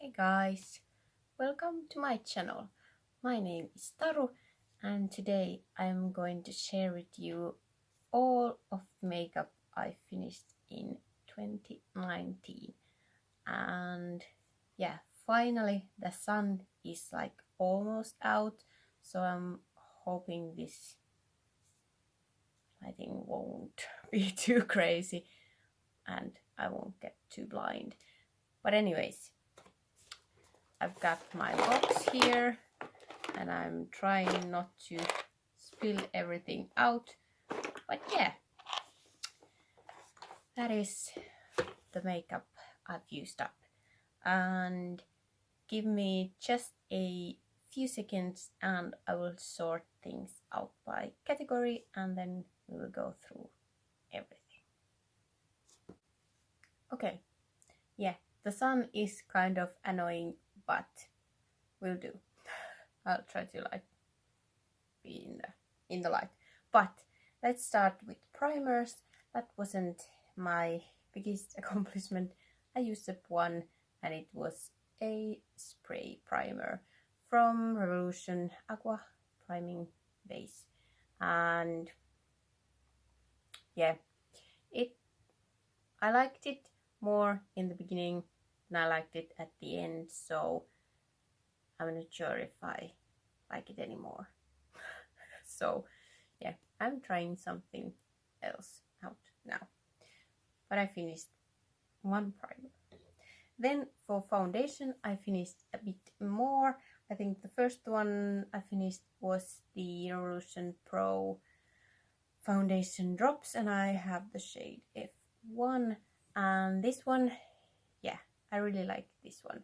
Hey guys, welcome to my channel. My name is Taru and today I'm going to share with you all of the makeup I finished in 2019. And yeah, finally the sun is like almost out, so I'm hoping this lighting won't be too crazy and I won't get too blind. But anyways, I've got my box here and I'm trying not to spill everything out, but yeah, that is the makeup I've used up. And give me just a few seconds and I will sort things out by category and then we will go through everything. Okay, yeah, the sun is kind of annoying, but will do. I'll try to like be in the light. But let's start with primers. That wasn't my biggest accomplishment. I used up one and it was a spray primer from Revolution Aqua Priming Base. And yeah, I liked it more in the beginning than I liked it at the end, so I'm not sure if I like it anymore. So yeah, I'm trying something else out now. But I finished one primer. Then for foundation, I finished a bit more. I think the first one I finished was the Revolution Pro foundation drops and I have the shade F1. And this one, yeah, I really like this one.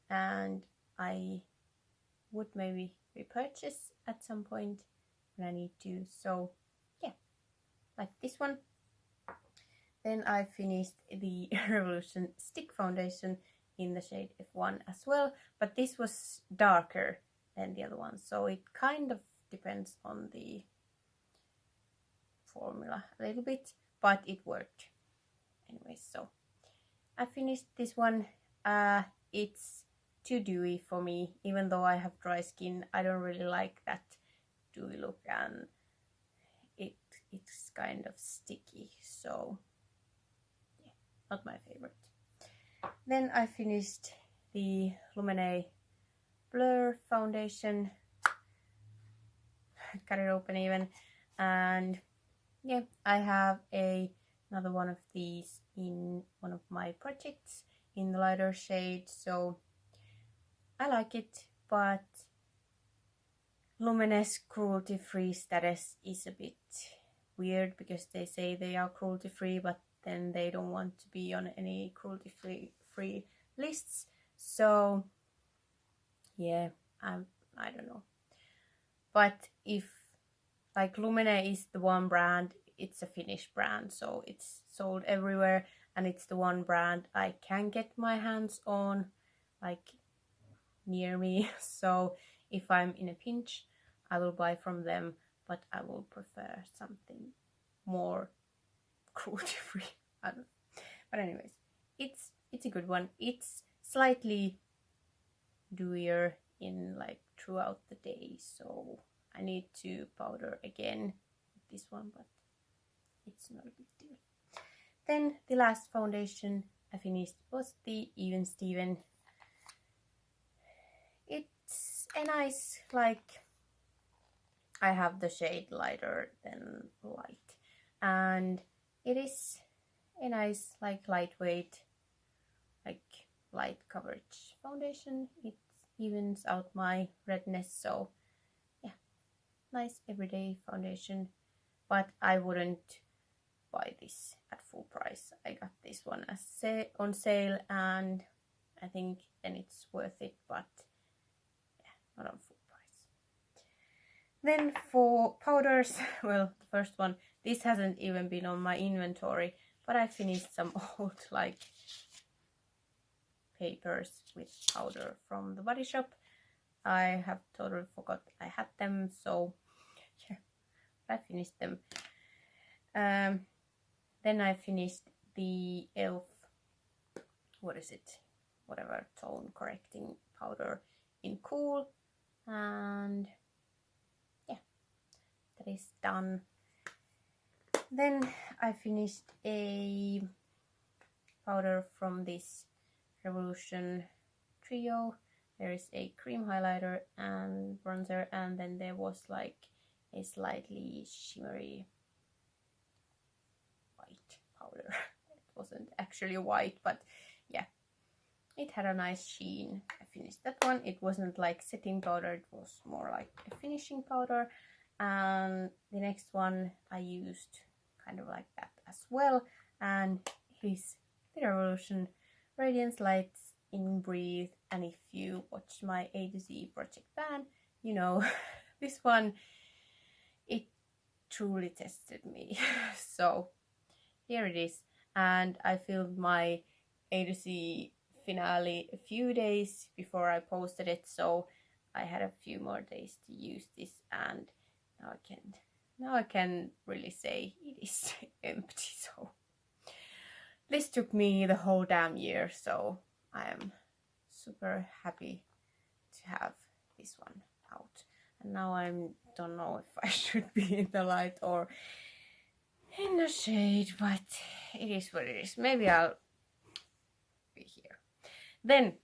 And I would maybe repurchase at some point when I need to. So yeah, like this one. Then I finished the Revolution Stick Foundation in the shade F1 as well, but this was darker than the other one, so it kind of depends on the formula a little bit, but it worked anyway. So I finished this one. It's too dewy for me, even though I have dry skin. I don't really like that dewy look and it's kind of sticky, so yeah, not my favorite. Then I finished the Luminate Blur foundation. Cut it open even, and yeah, I have another one of these in one of my projects in the lighter shade, so I like it, but Luminous cruelty free status is a bit weird because they say they are cruelty free, but then they don't want to be on any cruelty free lists. So yeah, I don't know. But if like Lumine is the one brand, it's a Finnish brand, so it's sold everywhere and it's the one brand I can get my hands on, like near me. So if I'm in a pinch, I will buy from them, but I will prefer something more cruelty free. I don't know. But anyways, it's a good one. It's slightly dewier in like throughout the day, so I need to powder again with this one, but it's not a big deal. Then the last foundation I finished was the Even Steven. It's a nice, like, I have the shade lighter than light, and it is a nice, like, lightweight, like light coverage foundation. It evens out my redness, so yeah, nice everyday foundation. But I wouldn't buy this at full price. I got this one on sale, and I think then it's worth it, but yeah, not on full price. Then for powders, well, the first one, this hasn't even been on my inventory, but I finished some old like papers with powder from the Body Shop. I have totally forgot I had them, so yeah, I finished them. Then I finished the e.l.f. What is it? whatever tone correcting powder in Cool, and yeah, that is done. Then I finished a powder from this Revolution trio. There is a cream highlighter and bronzer, and then there was like a slightly shimmery white powder. It wasn't actually white, but yeah, it had a nice sheen. I finished that one. It wasn't like setting powder, it was more like a finishing powder. And the next one I used kind of like that as well, and it is the Revolution Radiance Lights in Breathe. And if you watch my A to Z project ban, you know this one, it truly tested me. So here it is, and I filmed my A to Z finale a few days before I posted it, so I had a few more days to use this, and now I can really say it is empty. So this took me the whole damn year, so I am super happy to have this one out. And now I don't know if I should be in the light or in the shade, but it is what it is. Maybe I'll be here. Then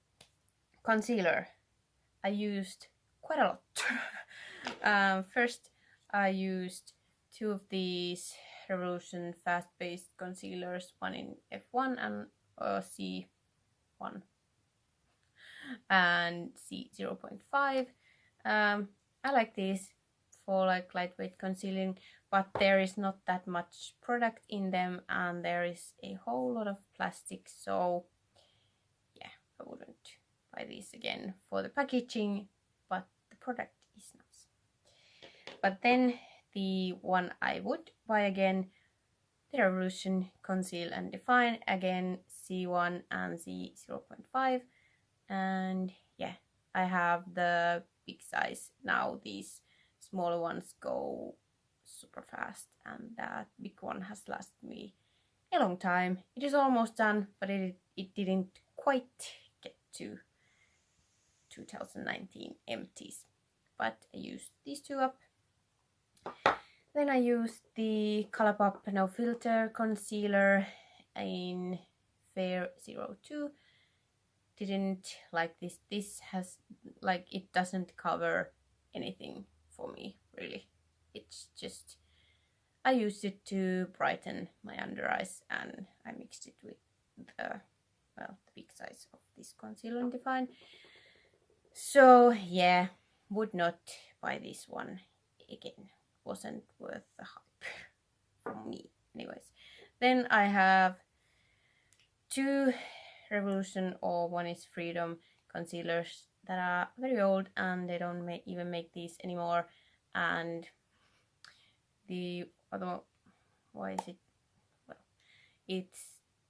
concealer, I used quite a lot. First I used two of these Revolution fast-paced concealers, one in F1 and C1 and C0.5. I like these for like lightweight concealing, but there is not that much product in them, and there is a whole lot of plastic, so yeah, I wouldn't buy these again for the packaging, but the product is nice. But then the one I would buy again, the Revolution Conceal and Define, again C1 and C0.5, and yeah, I have the big size now. These smaller ones go super fast, and that big one has lasted me a long time. It is almost done, but it didn't quite get to 2019 empties, but I used these two up. Then I used the Colourpop No Filter concealer in Fair 02. Didn't like this. This has like, it doesn't cover anything for me really. It's just, I used it to brighten my under eyes, and I mixed it with the big size of this Conceal and Define. So yeah, would not buy this one again. Wasn't worth the hype for me anyways. Then I have two Revolution, or one is Freedom concealers that are very old, and they don't even make these anymore. And the other one, why is it, well, it's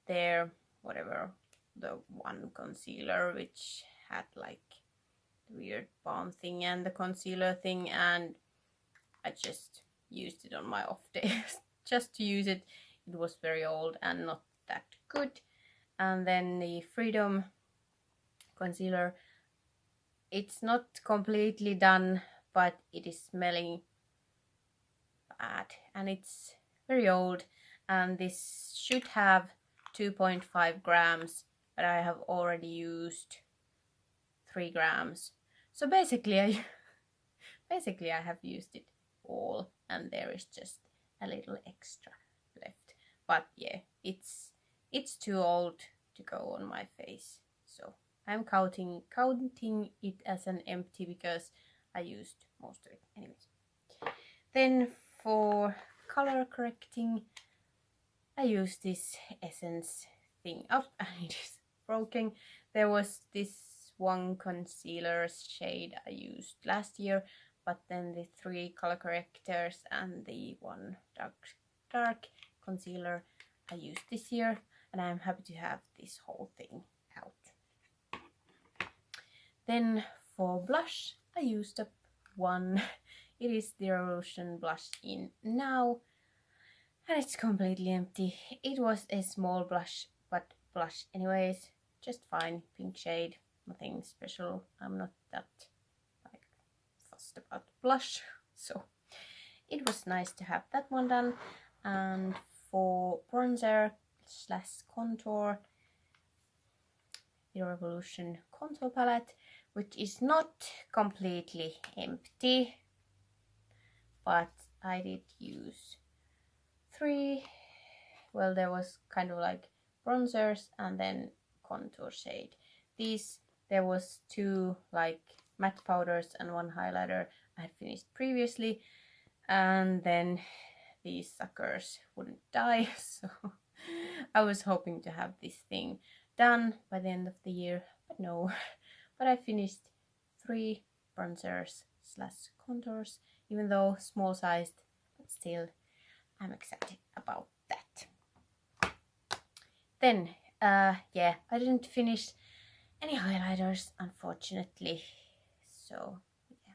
their whatever, the one concealer which had like the weird balm thing and the concealer thing, and I just used it on my off days just to use it. It was very old and not that good. And then the Freedom concealer, it's not completely done, but it is smelling bad, and it's very old, and this should have 2.5 grams, but I have already used 3 grams. So basically I have used it all, and there is just a little extra left. But yeah, it's too old to go on my face, so I'm counting it as an empty because I used most of it anyways. Then for color correcting, I used this Essence thing up, and it is broken. There was this one concealer shade I used last year, but then the 3 color correctors and the one dark concealer I used this year, and I'm happy to have this whole thing out. Then for blush, I used up one. It is the Revolution blush in Now, and it's completely empty. It was a small blush, but blush anyways. just fine pink shade, nothing special. I'm not that like fussed about blush, so it was nice to have that one done. And for bronzer slash contour, the Revolution contour palette, which is not completely empty, but I did use 3. Well, there was kind of like bronzers and then contour shade. There was 2 like matte powders and 1 highlighter I had finished previously, and then these suckers wouldn't die, so I was hoping to have this thing done by the end of the year, but no. But I finished 3 bronzers slash contours, even though small sized, but still I'm excited about that. Then yeah, I didn't finish any highlighters, unfortunately, so yeah,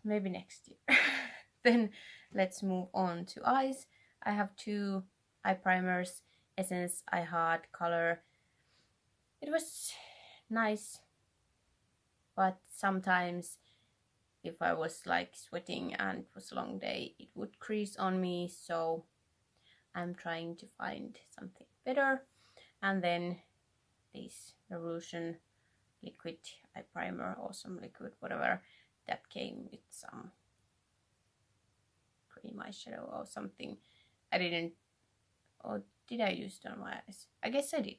maybe next year. Then let's move on to eyes. I have 2 eye primers, Essence Eye Hard color. It was nice, but sometimes if I was like sweating and it was a long day, it would crease on me, so I'm trying to find something better. And then this Revolution liquid eye primer, or some liquid, whatever, that came with some cream eyeshadow or something. I didn't, or did I use it on my eyes? I guess I did.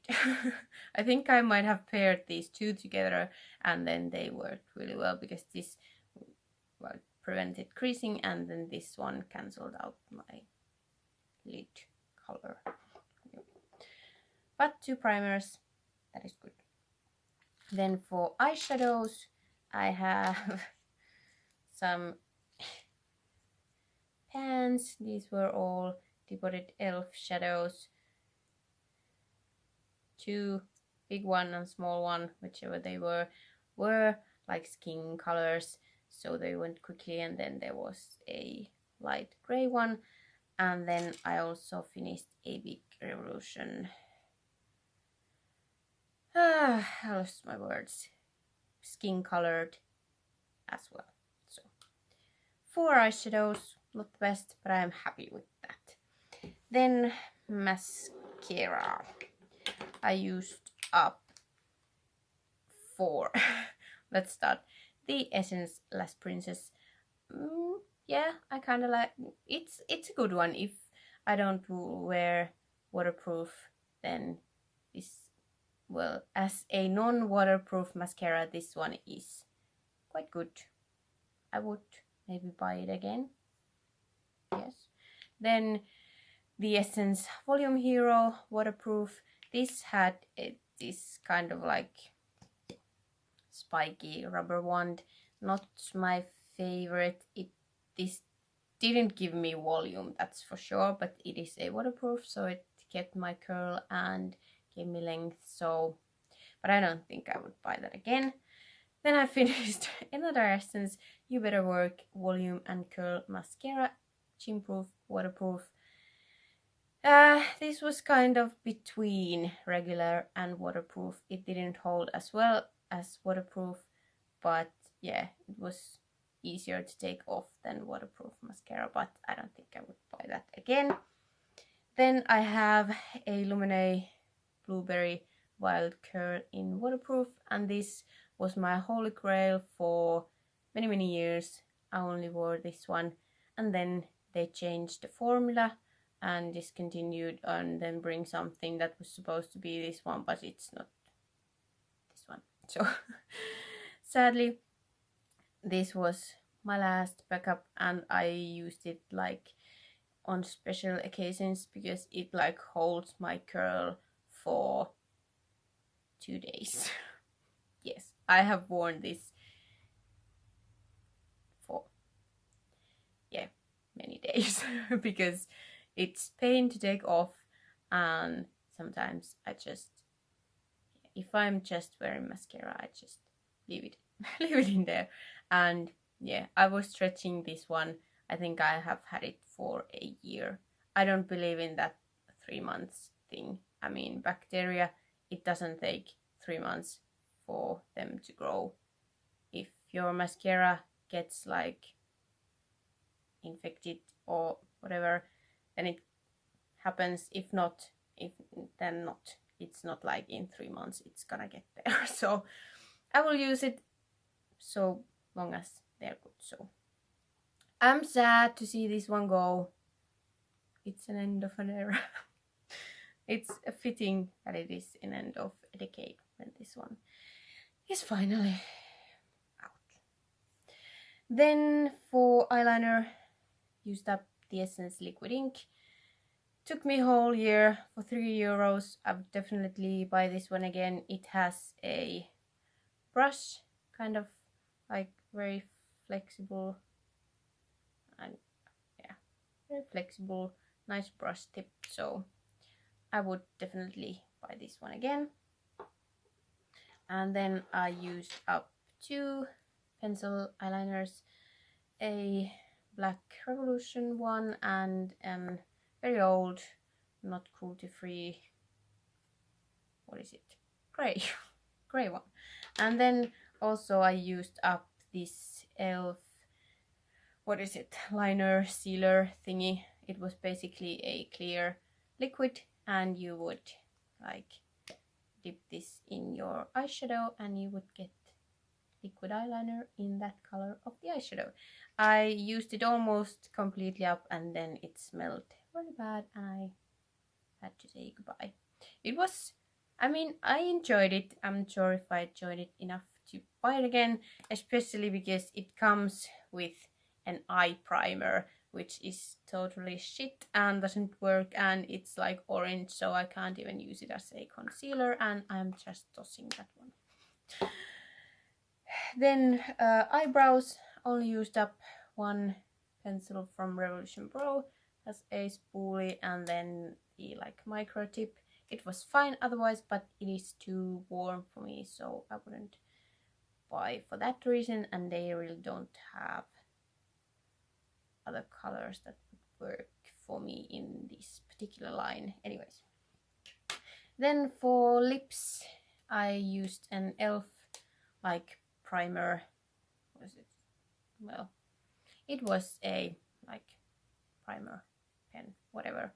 I think I might have paired these 2 together and then they worked really well, because this, well, prevented creasing, and then this one cancelled out my lid color. But 2 primers, that is good. Then for eyeshadows, I have some pans. These were all Depotted Elf shadows. 2, big one and small one, whichever they were like skin colors, so they went quickly. And then there was a light gray one, and then I also finished a big Revolution, I lost my words, skin colored as well. So 4 eyeshadows, not the best, but I am happy with that. Then mascara. I used up 4. Let's start. The Essence Last Princess. Yeah, I kind of like it's a good one. If I don't wear waterproof, then this, well, as a non-waterproof mascara, this one is quite good. I would maybe buy it again. Yes. Then the Essence Volume Hero waterproof. This had this kind of like spiky rubber wand. Not my favorite. This didn't give me volume, that's for sure, but it is a waterproof, so it kept my curl and gave me length. So, but I don't think I would buy that again. Then I finished another Essence You Better Work Volume and Curl Mascara, chin proof, waterproof. This was kind of between regular and waterproof. It didn't hold as well as waterproof, but yeah, it was easier to take off than waterproof mascara, but I don't think I would buy that again. Then I have a Lumineux Blueberry Wild Curl in waterproof, and this was my holy grail for many years. I only wore this one, and then they changed the formula and discontinued, and then bring something that was supposed to be this one, but it's not this one. So sadly, this was my last backup, and I used it like on special occasions because it like holds my curl for 2 days. Yes, I have worn this for, yeah, many days because it's pain to take off, and sometimes I just, if I'm just wearing mascara, I just leave it leave it in there. And yeah, I was stretching this one. I think I have had it for a year. I don't believe in that 3 months thing. I mean, bacteria it doesn't take 3 months for them to grow. If your mascara gets like infected or whatever, then it happens. If not, then not. It's not like in 3 months it's gonna get there. So I will use it so long as they're good. So I'm sad to see this one go. It's an end of an era. It's fitting that it is an end of a decade when this one is finally out. Then for eyeliner, used up the Essence Liquid Ink. Took me a whole year for €3. I would definitely buy this one again. It has a brush, kind of like very flexible, and yeah, very flexible, nice brush tip. So I would definitely buy this one again. And then I used up 2 pencil eyeliners, a Black Revolution one and an very old, not cruelty free, what is it? Gray one. And then also I used up this e.l.f. what is it? Liner sealer thingy. It was basically a clear liquid, and you would like dip this in your eyeshadow and you would get liquid eyeliner in that color of the eyeshadow. I used it almost completely up and then it smelled very bad and I had to say goodbye. It was, I mean, I enjoyed it. I'm not sure if I enjoyed it enough to buy it again, especially because it comes with an eye primer, which is totally shit and doesn't work, and it's like orange, so I can't even use it as a concealer, and I'm just tossing that one. Then eyebrows, only used up 1 pencil from Revolution Pro as a spoolie, and then the like micro tip. It was fine otherwise, but it is too warm for me, so I wouldn't buy for that reason, and they really don't have other colors that would work for me in this particular line. Anyways, then for lips I used an e.l.f. like primer. What is it? Well, it was a like primer pen, whatever.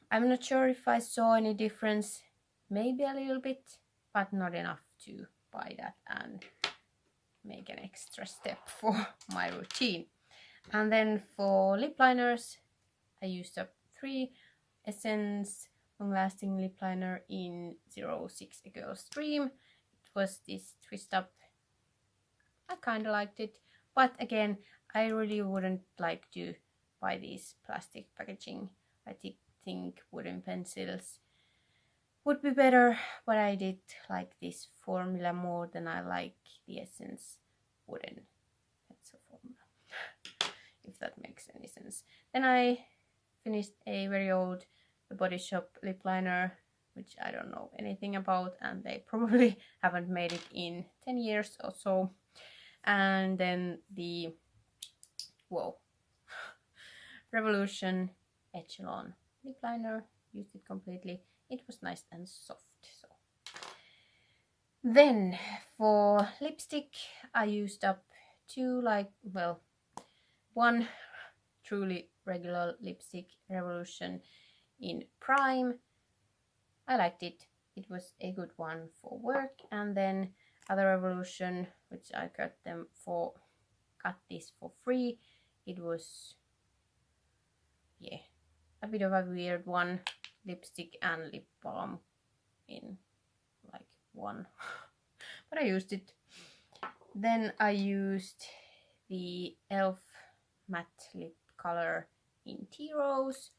I'm not sure if I saw any difference, maybe a little bit, but not enough to buy that and make an extra step for my routine. And then for lip liners, I used up 3 Essence Long Lasting Lip Liner in 06 A Girl's Dream. It was this twist up. I kind of liked it, but again, I really wouldn't like to buy these plastic packaging. I think wooden pencils would be better, but I did like this formula more than I like the Essence wooden pencil formula, if that makes any sense. Then I finished a very old The Body Shop lip liner, which I don't know anything about, and they probably haven't made it in 10 years or so. And then the Revolution Echelon lip liner, used it completely. It was nice and soft. So then for lipstick, I used up 2 1 truly regular lipstick, Revolution in Prime. I liked it. It was a good one for work. And then other Revolution, which I got this for free. It was, yeah, a bit of a weird one. Lipstick and lip balm in like one. But I used it. Then I used the e.l.f. matte lip color in Tea Rose.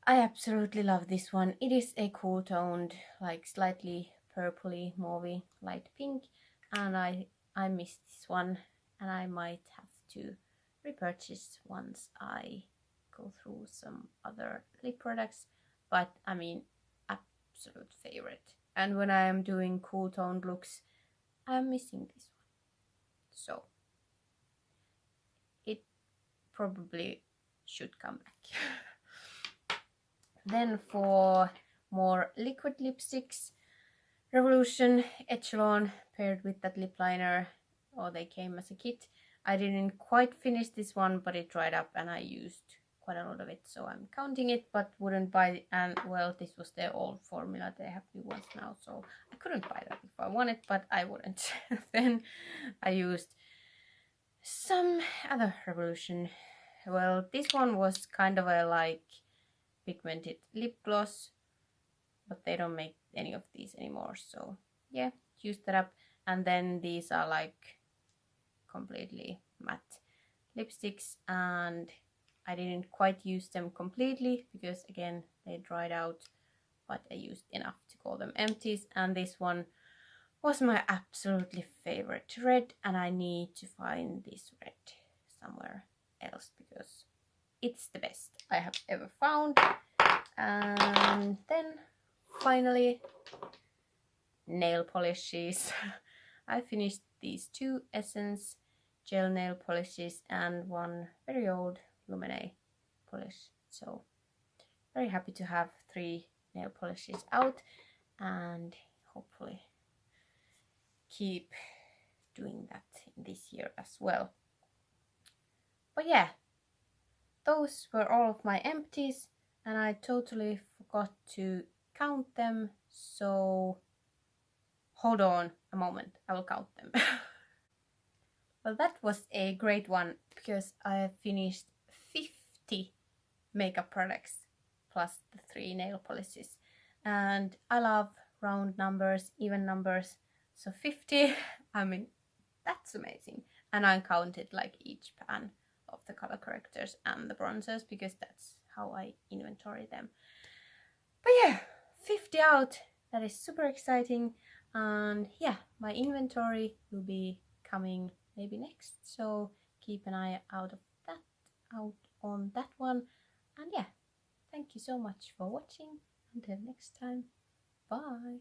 I absolutely love this one. It is a cool toned, like slightly purpley, mauvey, light pink, and I missed this one, and I might have to repurchase once I go through some other lip products. But I mean, absolute favorite. And when I am doing cool toned looks, I'm missing this one. So it probably should come back. Then for more liquid lipsticks. Revolution Echelon paired with that lip liner, or they came as a kit. I didn't quite finish this one, but it dried up and I used quite a lot of it, so I'm counting it, but wouldn't buy it. And well, this was their old formula. They have new ones now, so I couldn't buy that if I wanted, but I wouldn't. Then I used some other Revolution. Well, this one was kind of a like pigmented lip gloss, but they don't make any of these anymore, so yeah, used that up. And then these are like completely matte lipsticks, and I didn't quite use them completely because again they dried out, but I used enough to call them empties. And this one was my absolutely favorite red, and I need to find this red somewhere else because it's the best I have ever found. And then finally, nail polishes. I finished these 2 Essence gel nail polishes and one very old Lumene polish. So very happy to have 3 nail polishes out and hopefully keep doing that in this year as well. But yeah, those were all of my empties, and I totally forgot to count them, so hold on a moment, I will count them. Well, that was a great one because I finished 50 makeup products plus the 3 nail polishes, and I love round numbers, even numbers, so 50, I mean, that's amazing. And I counted like each pan of the color correctors and the bronzers because that's how I inventory them. But yeah, 50 out, that is super exciting. And yeah, my inventory will be coming maybe next, so keep an eye out on that one. And yeah, thank you so much for watching. Until next time, bye.